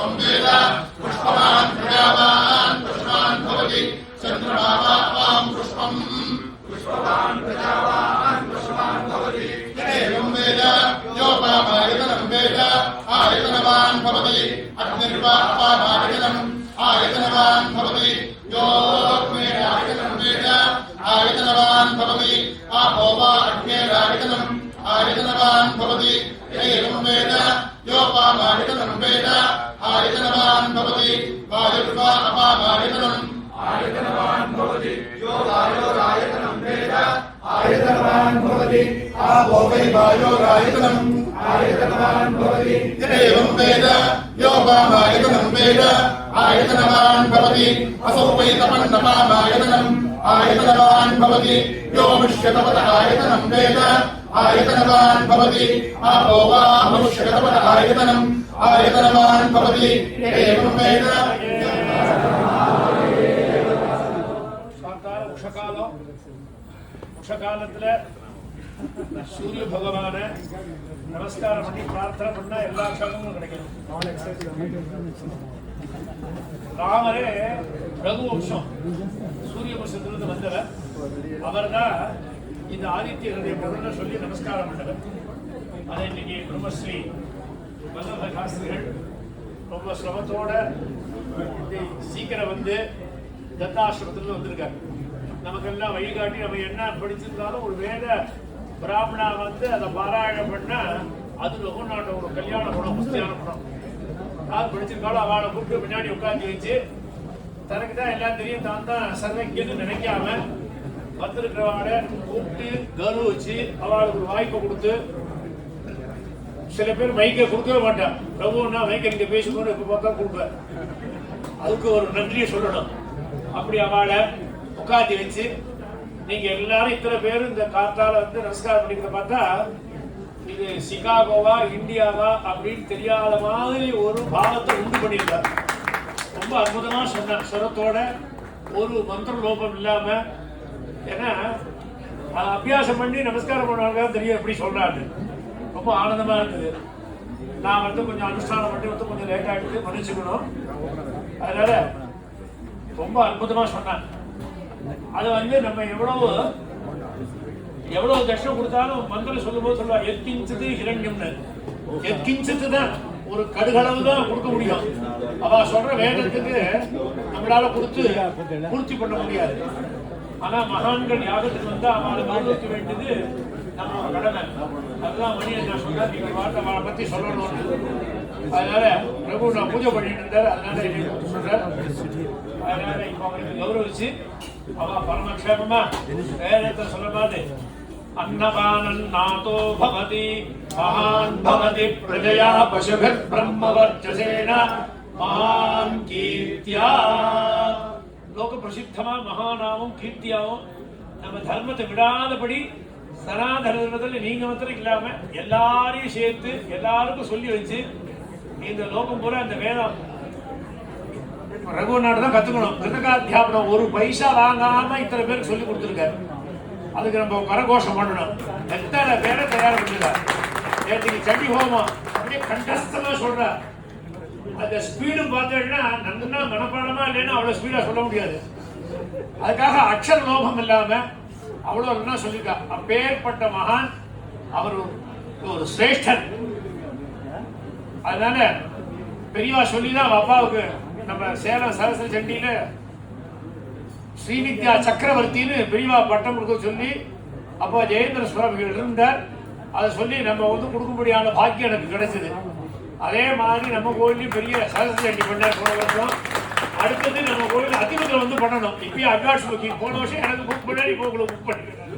पुष्पवान् प्रजावान् पुष्पवान् भवति चन्द्रमावां पुष्पम् पुष्पवान् प्रजावान् पुष्पवान् भवति एवं वेद योपामायतनं वेद आयतनवान् भवति अग्निर्वा अपामायतनम् आयतनवान् भवति योऽग्निरायतनं वेद आयतनवान् भवति आपो वा अग्निरायतनम् आयतनवान् भवति एवं वेद योपामायतनं वेद आयतनवान् भवति वायुर्वा अपामायतनम् आयतनवान् भवति यो वायोरायतनं वेद आयतनवान् भवति आपो वै वायोरायतनम् आयतनवान् भवति एवं वेद योपामायतनं वेद आयतनवान् भवति असौ वै तपन्नपामायतनम् आयतनवान् भवति यो मुष्यतपत आयतनं वेद आयतनवान् भवति आपो वा मुष्यतपत आयतनम् आयतनवान् भवति एवं वेद உஷகாலத்துல சூரிய பகவான நமஸ்காரம் பண்ணி பிரார்த்தனை பண்ணா எல்லா க்ஷேமமும் கிடைக்கும். ராமரே ரகு வம்சம் சூரிய வம்சத்திலிருந்து வந்தவர். அவர் தான் இந்த ஆதித்ய ஹிருதய சொல்லி நமஸ்காரம் பண்ணவர். அதை இன்னைக்கு பிரம்மஸ்ரீ வல்லப சாஸ்திரிகள் ரொம்ப சிரமத்தோட சீக்கிரம் வந்து தத்தாசிரமத்தில் வந்திருக்காரு. நமக்கெல்லாம் வழிகாட்டி நம்ம என்ன படிச்சிருந்தாலும் ஒரு வேத பிராமணா வந்து அதை பாராயணம் பண்ணா அது ரகுநாட்ட ஒரு கல்யாண படம் முஸ்தியான படம். யார் படிச்சிருக்காலும் அவளை கூப்பிட்டு பின்னாடி உட்காந்து வச்சு தனக்கு தான் எல்லாம் தெரியும் தான் தான் சர்வஜன்னு நினைக்காம வந்திருக்கிறவாளை கூப்பிட்டு கௌரவிச்சு அவளுக்கு ஒரு வாய்ப்பை கொடுத்து, சில பேர் மைக்கை கொடுக்கவே மாட்டான். ரகுன்னா மைக்கை நீங்க பேசும்போது இப்ப பார்த்தா கொடுப்பேன், அதுக்கு ஒரு நன்றியை சொல்லணும். அப்படி அவளை உட்காந்து வச்சு நீங்க எல்லாரும் இத்தனை பேரும் இந்த காத்தால வந்து நமஸ்காரம் பண்ணிக்கிறத பார்த்தா இது சிகாகோவா இந்தியாவா அப்படின்னு தெரியாத மாதிரி ஒரு பாவத்தை உண்டு பண்ணியிருக்காரு. ரொம்ப அற்புதமா சொன்ன ஸ்வரத்தோட ஒரு மந்திர லோபம் இல்லாம, ஏன்னா அதை அபியாசம் பண்ணி நமஸ்காரம் பண்ணுவாங்க தெரியும் எப்படி சொல்றாரு. ரொம்ப ஆனந்தமா இருக்குது. நான் வந்து கொஞ்சம் அனுஷ்டானம் பண்ணி வந்து கொஞ்சம் லேட் ஆகிட்டு மன்னிச்சுக்கணும். அதனால ரொம்ப அற்புதமா சொன்னேன். அது வந்து நம்ம எவ்வளவு தட்சணம் கொடுத்தாலும் மந்திரம் சொல்லும் போது சொல்லுவா எத்கிஞ்சது ஹிரண்யம்னு. எத்கிஞ்சது தான் ஒரு கடுகளவு தான் கொடுக்க முடியும். அவ சொல்ற வேதத்துக்கு நம்மளால கொடுத்து பூர்த்தி பண்ண முடியாது. ஆனா மகான்கள் யாகத்துக்கு வந்து அவளை கௌரவிக்க வேண்டியது நம்மளோட கடமை. அதுதான் மணி என்ன சொன்னா நீங்க வார்த்தை அவளை பத்தி சொல்லணும். அதனால பிரபு நான் பூஜை பண்ணிட்டு இருந்தாரு. அதனால சொல்றேன். அதனால இப்ப அவருக்கு கௌரவிச்சு அவ பரமக்ஷேமமா வேதத்தை சொல்ல மாதிரி अन्नपानन्नातो भवति महान् भवति प्रजया पशुभिः ब्रह्मवर्चसेन महान् कीर्त्या लोक प्रसिद्धमा महानामம் கீர்த்தியாவும் நம்ம தர்மத்தை விடாதபடி சனாதன தர்மத்தில் நீங்க மாத்திரம் இல்லாம எல்லாரையும் சேர்த்து எல்லாருக்கும் சொல்லி வச்சு இந்த லோகம் பூரா இந்த வேதம் ரகுநாடு தான் கத்துக்கணும். கிருதகாத்தியாபனம் ஒரு பைசா வாங்காம இத்தனை பேருக்கு சொல்லி கொடுத்துருக்காரு. அதுக்கு நம்ம கரகோஷம் பண்ணணும். எத்தனை பேரை தயார் பண்ணிருக்காரு. நேற்றுக்கு சண்டி ஹோமம் அப்படியே கண்டஸ்தமா சொல்ற அந்த ஸ்பீடும் பார்த்தேன்னா நல்லா மனப்பாடமா இல்லைன்னா அவ்வளவு ஸ்பீடா சொல்ல முடியாது. அதுக்காக அக்ஷர லோபம் இல்லாம அவ்வளவு என்ன சொல்லியிருக்கா. அப்பேற்பட்ட மகான் அவர் ஒரு சிரேஷ்டன். அதனால பெரியவா சொல்லிதான் அப்பாவுக்கு நம்ம சேலம் சரஸ்வதி சண்டியில ஸ்ரீவித்யா சக்கரவர்த்தின்னு பெரியவா பட்டம் கொடுக்க சொல்லி அப்போ ஜெயேந்திர சுவாமிகள் இருந்தார். அதை சொல்லி நம்ம வந்து கொடுக்கும்படியான பாக்கியம் எனக்கு கிடைச்சது. அதே மாதிரி நம்ம கோயிலையும் பெரிய சரஸ்வதி சண்டி பண்ணார் போன வருஷம். அடுத்தது நம்ம கோயில் அதிபதியில் வந்து பண்ணணும். இப்பயும் அட்வான்ஸ் புக்கிங் போன வருஷம் எனக்கு புக் பண்ணி இப்போ உங்களுக்கு புக் பண்ணிக்கிறேன்.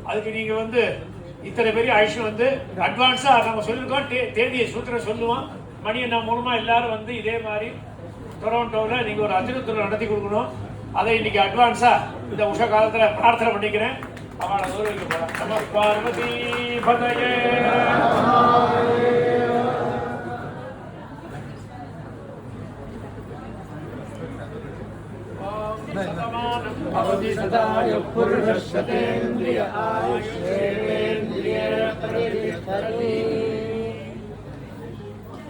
அதுக்கு நீங்க வந்து இத்தனை பெரிய ஆயுஷம் வந்து அட்வான்ஸா நம்ம சொல்லியிருக்கோம். தேதியை சூத்திரம் சொல்லுவோம். மணி என்ன மூலமா எல்லாரும் வந்து இதே மாதிரி டொரண்டோவில் நீங்க ஒரு அதிருத்தம் நடத்தி கொடுக்கணும். அதை இன்னைக்கு அட்வான்ஸா இந்த உஷா காலத்துல பிரார்த்தனை பண்ணிக்கிறேன். அவளை கௌரவிக்க போறேன். நம பார்வதி பதயே.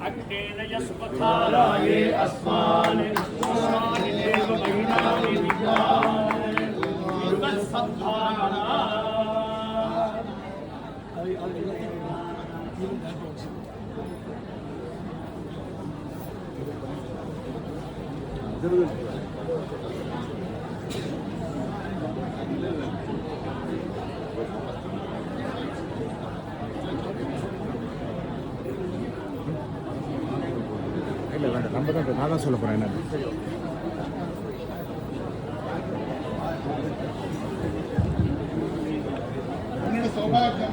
அக்னேன त्रय सुपथाराये अस्मान् अस्मान् देव महिनानि विद्वान् युगसत्ताना இல்லை வேண்டாம் நம்ம தான் நான் தான் சொல்ல போகிறேன் என்ன ಸೌಭಾಗ್ಯ